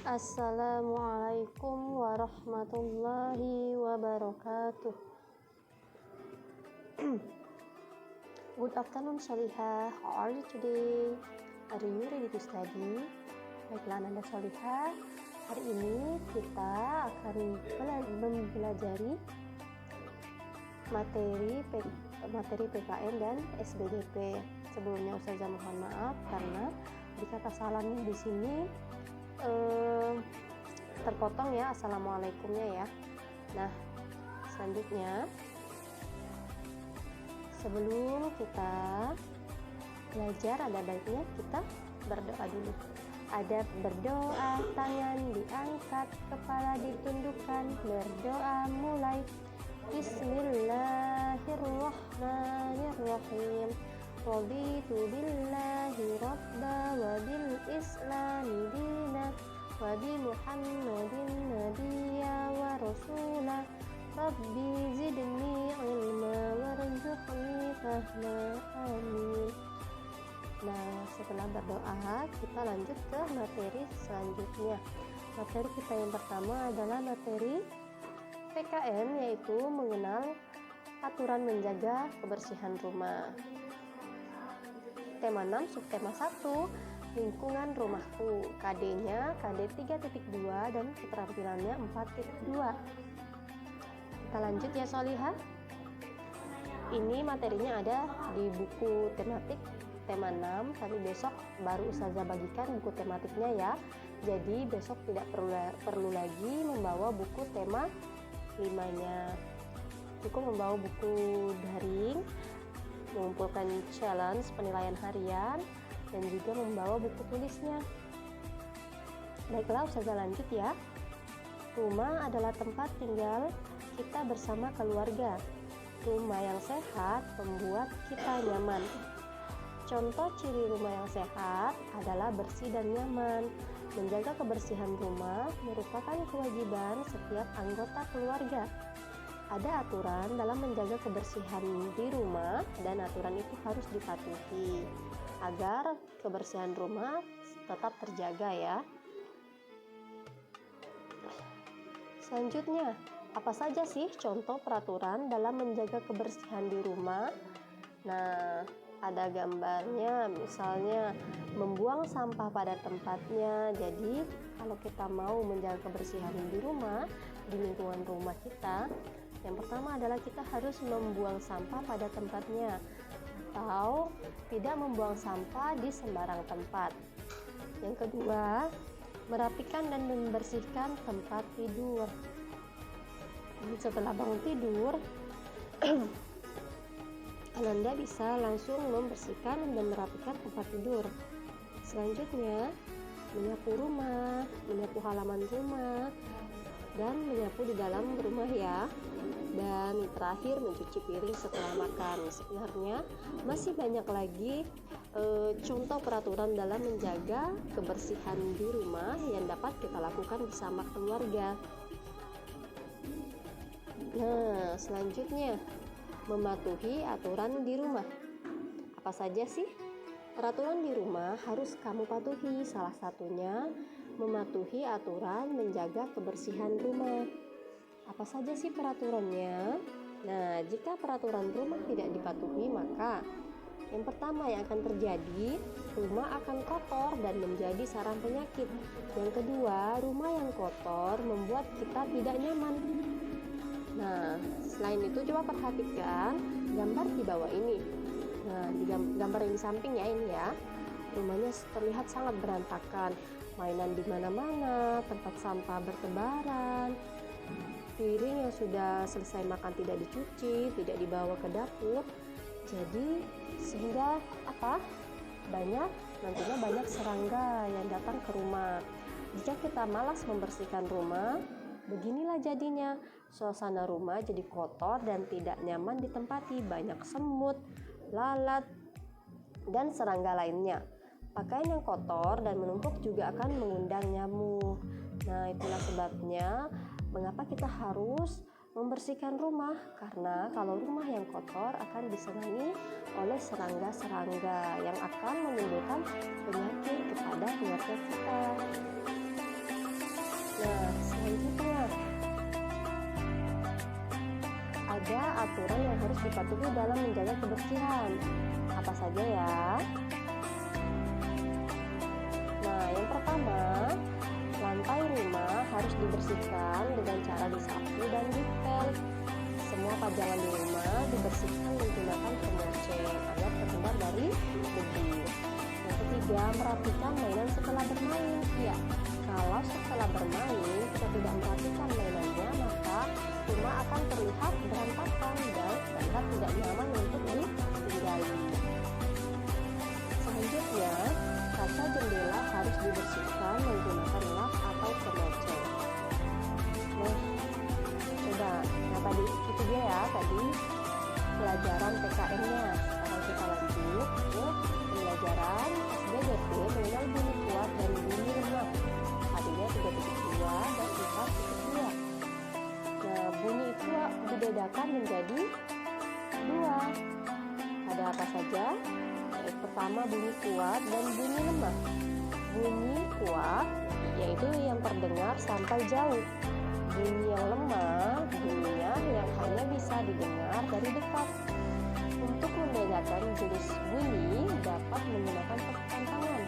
Assalamualaikum warahmatullahi wabarakatuh. Good afternoon, Solihah. How are you today? Are you ready to study? Baiklah, Ananda Solihah. Hari ini kita akan mempelajari materi PKN dan SBDP. Sebelumnya Ustazah mohon maaf karena di kata salamnya di sini terpotong ya assalamualaikumnya ya. Nah, selanjutnya sebelum kita belajar ada baiknya kita berdoa dulu. Ada berdoa, tangan diangkat, kepala ditundukkan, berdoa mulai. Bismillahirrahmanirrahim. Raditu billahi rabba wa bil islami dina wa bi muhammadin nabiyya wa rasula. Rabbi zidni ilma warzuqni fahma. Amin. Nah, setelah berdoa kita lanjut ke materi selanjutnya. Materi kita yang pertama adalah materi PKN, yaitu mengenal aturan menjaga kebersihan rumah. Tema 6, subtema 1, lingkungan rumahku. KD-nya KD 3.2 dan keterampilannya 4.2. Kita lanjut ya Solihah. Ini materinya ada di buku tematik tema 6, tapi besok baru Ustazah bagikan buku tematiknya ya. Jadi besok tidak perlu lagi membawa buku tema 5-nya. Cukup membawa buku daring, mengumpulkan challenge penilaian harian, dan juga membawa buku tulisnya. Baiklah, Ustazah lanjut ya. Rumah adalah tempat tinggal kita bersama keluarga. Rumah yang sehat membuat kita nyaman. Contoh ciri rumah yang sehat adalah bersih dan nyaman. Menjaga kebersihan rumah merupakan kewajiban setiap anggota keluarga. Ada aturan dalam menjaga kebersihan di rumah dan aturan itu harus dipatuhi agar kebersihan rumah tetap terjaga ya. Selanjutnya, apa saja sih contoh peraturan dalam menjaga kebersihan di rumah? Nah, ada gambarnya, misalnya membuang sampah pada tempatnya. Jadi, kalau kita mau menjaga kebersihan di rumah, di lingkungan rumah kita, yang pertama adalah kita harus membuang sampah pada tempatnya atau tidak membuang sampah di sembarang tempat. Yang kedua, merapikan dan membersihkan tempat tidur. Setelah bangun tidur, Ananda bisa langsung membersihkan dan merapikan tempat tidur. Selanjutnya, menyapu rumah, menyapu halaman rumah, dan menyapu di dalam rumah ya. Dan terakhir mencuci piring setelah makan. Sebenarnya masih banyak lagi contoh peraturan dalam menjaga kebersihan di rumah yang dapat kita lakukan bersama keluarga. Nah, selanjutnya mematuhi aturan di rumah. Apa saja sih peraturan di rumah harus kamu patuhi? Salah satunya mematuhi aturan menjaga kebersihan rumah. Apa saja sih peraturannya? Nah, jika peraturan rumah tidak dipatuhi, maka yang pertama yang akan terjadi, rumah akan kotor dan menjadi sarang penyakit. Yang kedua, rumah yang kotor membuat kita tidak nyaman. Nah, selain itu coba perhatikan gambar di bawah ini. Nah, di gambar yang di samping ya ini ya. Rumahnya terlihat sangat berantakan. Mainan di mana-mana, tempat sampah bertebaran. Piring yang sudah selesai makan tidak dicuci, tidak dibawa ke dapur. Jadi sehingga nantinya banyak serangga yang datang ke rumah. Jika kita malas membersihkan rumah, beginilah jadinya. Suasana rumah jadi kotor dan tidak nyaman ditempati. Banyak semut, lalat, dan serangga lainnya. Pakaian yang kotor dan menumpuk juga akan mengundang nyamuk. Nah, itulah sebabnya mengapa kita harus membersihkan rumah, karena kalau rumah yang kotor akan disenangi oleh serangga-serangga yang akan menimbulkan penyakit kepada keluarga tugas kita. Nah, selanjutnya ada aturan yang harus dipatuhi dalam menjaga kebersihan. Apa saja ya? Nah, yang pertama, lantai rumah harus dibersihkan dengan cara disapu dan dipel. Semua pajangan di rumah dibersihkan menggunakan pemoceng agar terhindar dari debu. Yang ketiga, merapikan mainan setelah bermain. Ya, kalau setelah bermain kita tidak merapikan mainannya, maka rumah akan terlihat berantakan dan terlihat tidak nyaman untuk ditinggali. Selanjutnya, kaca jendela harus dibersihkan menggunakan lap atau pemoceng. Nah tadi itu dia ya, tadi pelajaran PKN-nya. Sekarang kita lanjut ke pelajaran SBGT mengenal bunyi kuat dan bunyi lemah. Tadinya 3.2 dan 4.2. Nah, bunyi itu dibedakan menjadi 2. Ada apa saja? Pertama, bunyi kuat dan bunyi lemah. Bunyi kuat yaitu yang terdengar sampai jauh. Bunyi yang lemah bunyinya yang hanya bisa didengar dari dekat. Untuk membedakan jenis bunyi dapat menggunakan tepukan tangan.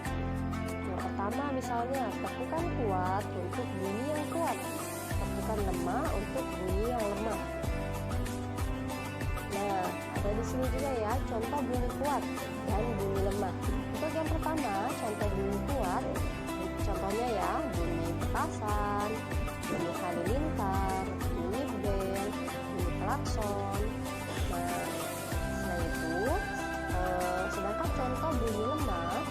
Yang pertama misalnya tepukan kuat untuk bunyi yang kuat, tepukan lemah untuk bunyi yang lemah. Nah, ada di sini juga ya contoh bunyi kuat dan bunyi lemah. Untuk yang pertama, contoh bunyi kuat, contohnya ya bunyi petasan, bunyi halilintar, bunyi bel, bunyi klakson. Nah, setelah itu, sedangkan contoh bunyi lemah,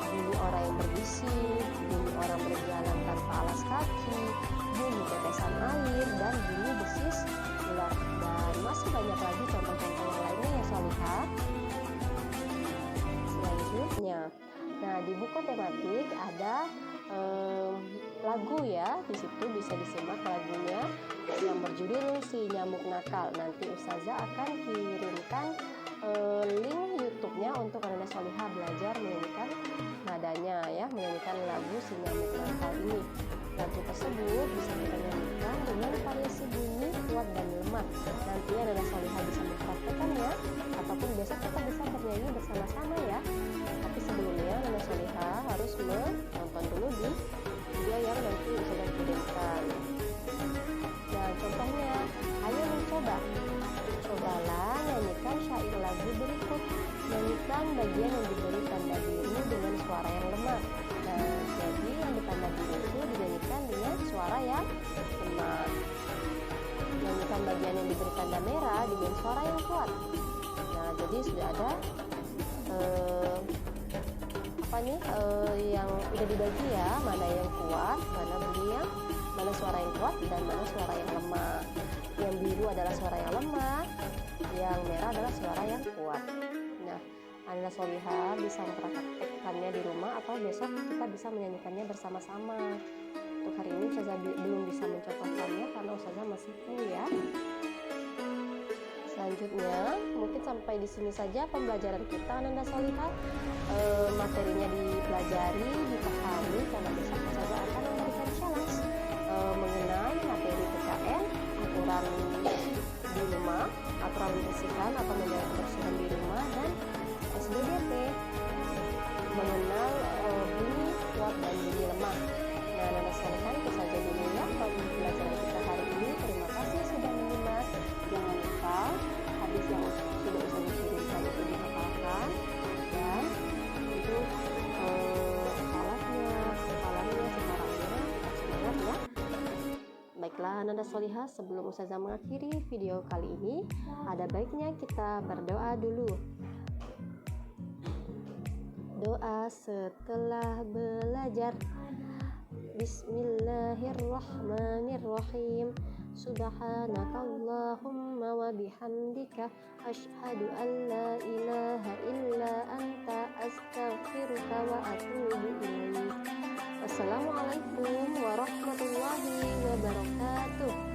bunyi orang yang berbisik, bunyi orang berjalan tanpa alas kaki, bunyi tetesan air, dan bunyi desis ular. Dan masih banyak lagi contoh-contoh yang lainnya ya Solihah. Selanjutnya, nah di buku tematik ada lagu ya, di situ bisa disimak lagunya yang berjudul Si Nyamuk Nakal. Nanti Ustazah akan kirimkan link YouTube-nya untuk Ananda Solihah belajar menyanyikan nadanya ya, menyanyikan lagu Si Nyamuk Nakal ini. Lagu tersebut bisa kita nyanyikan dengan variasi bunyi kuat dan lemah. Nanti Ananda Solihah bisa mempraktekkan ya, ataupun besok kita bisa bernyanyi bersama-sama ya. Tapi sebelumnya Ananda Solihah harus menonton dulu di video yang nanti Ustazah kirimkan. Nah, contohnya, ayo mencoba. Cobalah nyanyikan syair lagu berikut. Nyanyikan bagian yang diberi tanda biru dengan suara yang lemah. Nah, jadi yang ditanda biru itu dinyanyikan dengan suara yang lemah. Nyanyikan bagian yang diberi tanda merah dengan suara yang kuat. Nah, jadi sudah ada yang udah dibagi ya, mana yang kuat, mana bunyi yang, mana suara yang kuat dan mana suara yang lemah. Yang biru adalah suara yang lemah, yang merah adalah suara yang kuat. Nah, Ananda Solihah bisa mempraktekkannya di rumah atau besok kita bisa menyanyikannya bersama-sama. Untuk hari ini Ustazah belum bisa mencontohkannya karena Ustazah masih full ya. Selanjutnya, mungkin sampai di sini saja pembelajaran kita Ananda Solihah. Materinya dipelajari, dipahami, karena besok Ustazah akan memberikan challenge mengenai materi PKN, aturan di rumah, aturan membersihkan atau menjaga kebersihan di rumah, dan SBGT mengenal bunyi kuat dan bunyi lemah. Nah, Ananda Solihah itu saja dulu ya pembelajaran kita hari ini. Terima kasih sudah menyimak. Jangan lupa hadis yang sudah Ustazah kirimkan itu dihafalkan, dan untuk hafalannya, sekarangnya semangat ya. Baiklah Ananda Solihah, sebelum Ustazah mengakhiri video kali ini, ada baiknya kita berdoa dulu. Doa setelah belajar. Bismillahirrahmanirrahim. Subhanakallahumma wa bihamdika asyhadu an la ilaha illa anta astaghfiruka wa atubu ilaik. Wassalamualaikum warahmatullahi wabarakatuh.